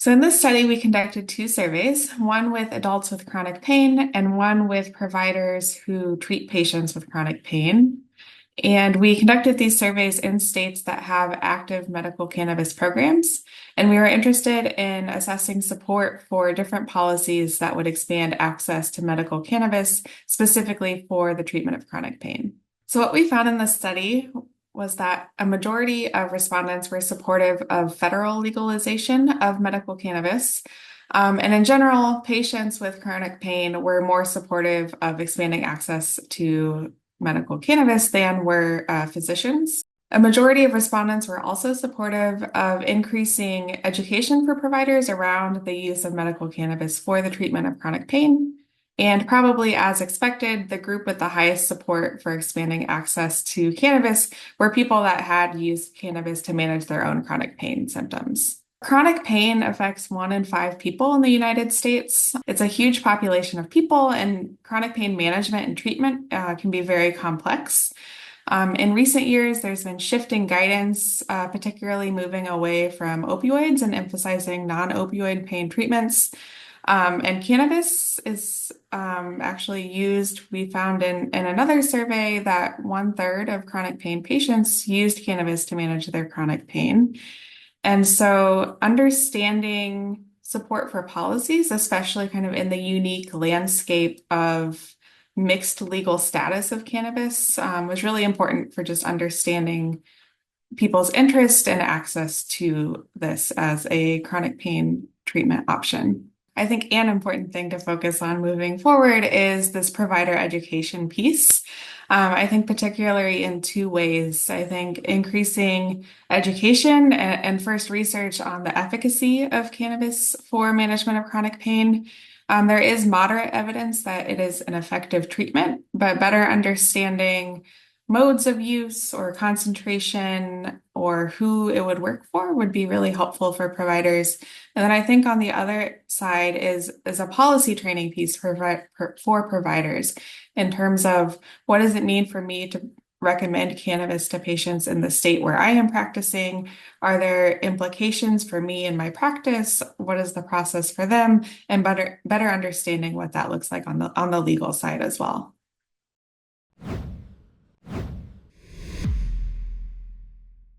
So in this study, we conducted two surveys, one with adults with chronic pain and one with providers who treat patients with chronic pain. And we conducted these surveys in states that have active medical cannabis programs. And we were interested in assessing support for different policies that would expand access to medical cannabis, specifically for the treatment of chronic pain. So what we found in this study was that a majority of respondents were supportive of federal legalization of medical cannabis. And in general, patients with chronic pain were more supportive of expanding access to medical cannabis than were physicians. A majority of respondents were also supportive of increasing education for providers around the use of medical cannabis for the treatment of chronic pain. And probably as expected, the group with the highest support for expanding access to cannabis were people that had used cannabis to manage their own chronic pain symptoms. Chronic pain affects 1 in 5 people in the United States. It's a huge population of people, and chronic pain management and treatment can be very complex. In recent years, there's been shifting guidance, particularly moving away from opioids and emphasizing non-opioid pain treatments. And cannabis is actually used. We found in another survey that 1/3 of chronic pain patients used cannabis to manage their chronic pain. And so understanding support for policies, especially kind of in the unique landscape of mixed legal status of cannabis, was really important for just understanding people's interest and access to this as a chronic pain treatment option. I think an important thing to focus on moving forward is this provider education piece. I think particularly in two ways. I think increasing education and first research on the efficacy of cannabis for management of chronic pain. There is moderate evidence that it is an effective treatment, but better understanding modes of use or concentration or who it would work for would be really helpful for providers. And then I think on the other side is a policy training piece for providers in terms of what does it mean for me to recommend cannabis to patients in the state where I am practicing? Are there implications for me in my practice? What is the process for them? And better understanding what that looks like on the legal side as well.